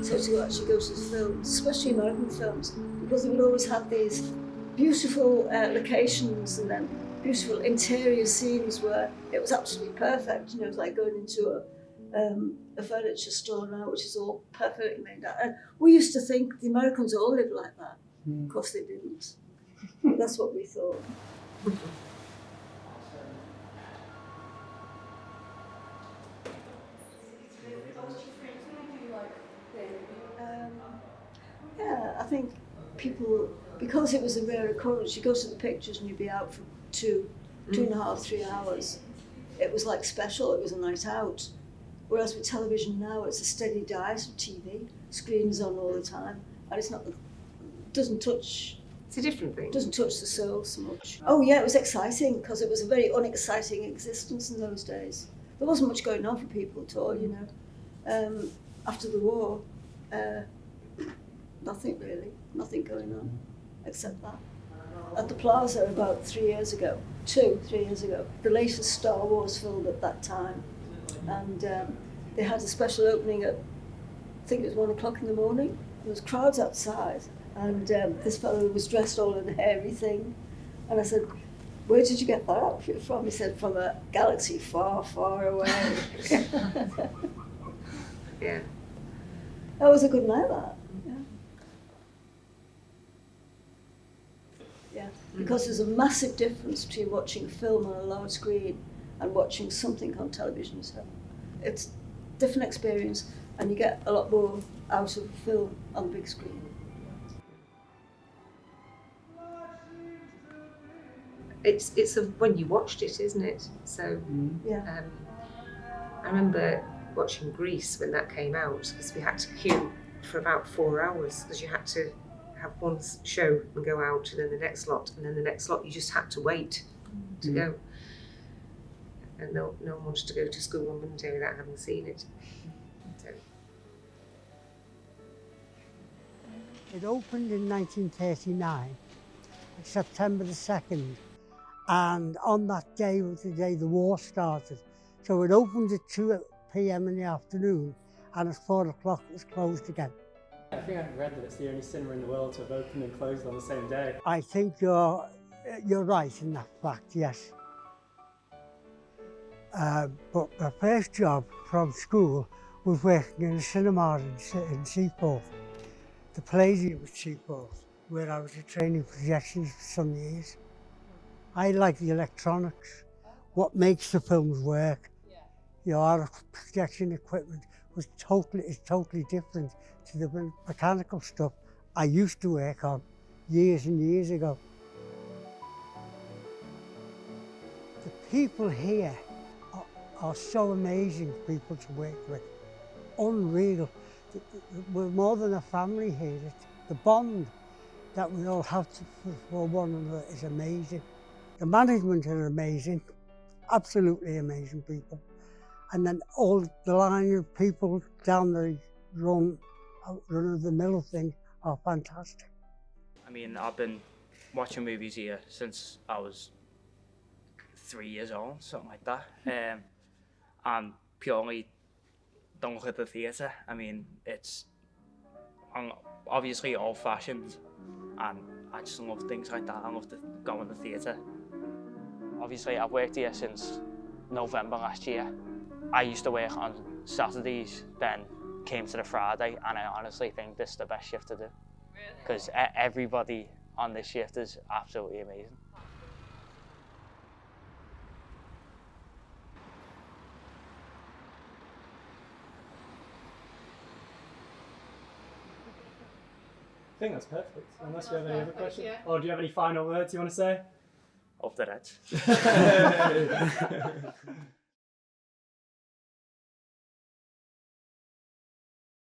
So to actually go to the films, especially American films, because they would always have these beautiful locations and then beautiful interior scenes where it was absolutely perfect. You know, it was like going into a furniture store now, which is all perfectly made out. And we used to think the Americans all lived like that. Of course they didn't. That's what we thought. Yeah, I think people, because it was a rare occurrence, you go to the pictures and you'd be out for 2.5, 3 hours. It was like special, it was a night out. Whereas with television now, it's a steady diet of TV, screens on all the time, and it's not, doesn't touch. It's a different thing. Doesn't touch the soul so much. Oh yeah, it was exciting because it was a very unexciting existence in those days. There wasn't much going on for people at all, you know. After the war, nothing really, nothing going on except that. At the Plaza about 3 years ago, 3 years ago, the latest Star Wars film at that time, and they had a special opening at, I think it was 1 o'clock in the morning. There was crowds outside, and this fellow was dressed all in a hairy thing, and I said, "Where did you get that outfit from?" He said, "From a galaxy far, far away." Yeah. That was a good night, that. Yeah, because there's a massive difference between watching a film on a large screen and watching something on television. So it's a different experience, and you get a lot more out of a film on the big screen. It's when you watched it, isn't it? So Yeah. I remember watching Grease when that came out, because we had to queue for about 4 hours, because you had to have one show and go out, and then the next lot, and then the next lot. You just had to wait to go, and no one wanted to go to school on Monday without having seen it. So. It opened in 1939, September the 2nd, and on that day was the day the war started. So it opened at 2 p.m. in the afternoon, and at 4 o'clock it was closed again. I think I read that it's the only cinema in the world to have opened and closed on the same day. I think you're right in that fact, yes. But my first job from school was working in a cinema in Seaforth, the Palladium at Seaforth, where I was a training projectionist for some years. I like the electronics, what makes the films work. You know, our projection equipment is totally different to the mechanical stuff I used to work on years and years ago. The people here are so amazing people to work with, unreal. We're more than a family here. The bond that we all have for one another is amazing. The management are amazing, absolutely amazing people. And then all the line of people down the run of the middle thing are fantastic. I mean, I've been watching movies here since I was 3 years old, something like that. And purely don't look at the theatre. I mean, it's obviously old-fashioned, and I just love things like that. I love to go in the theatre. Obviously, I've worked here since November last year. I used to work on Saturdays, then came to the Friday, and I honestly think this is the best shift to do. Because everybody on this shift is absolutely amazing. I think that's perfect, unless you have any other questions. Yeah. Or do you have any final words you want to say? Up the Reds.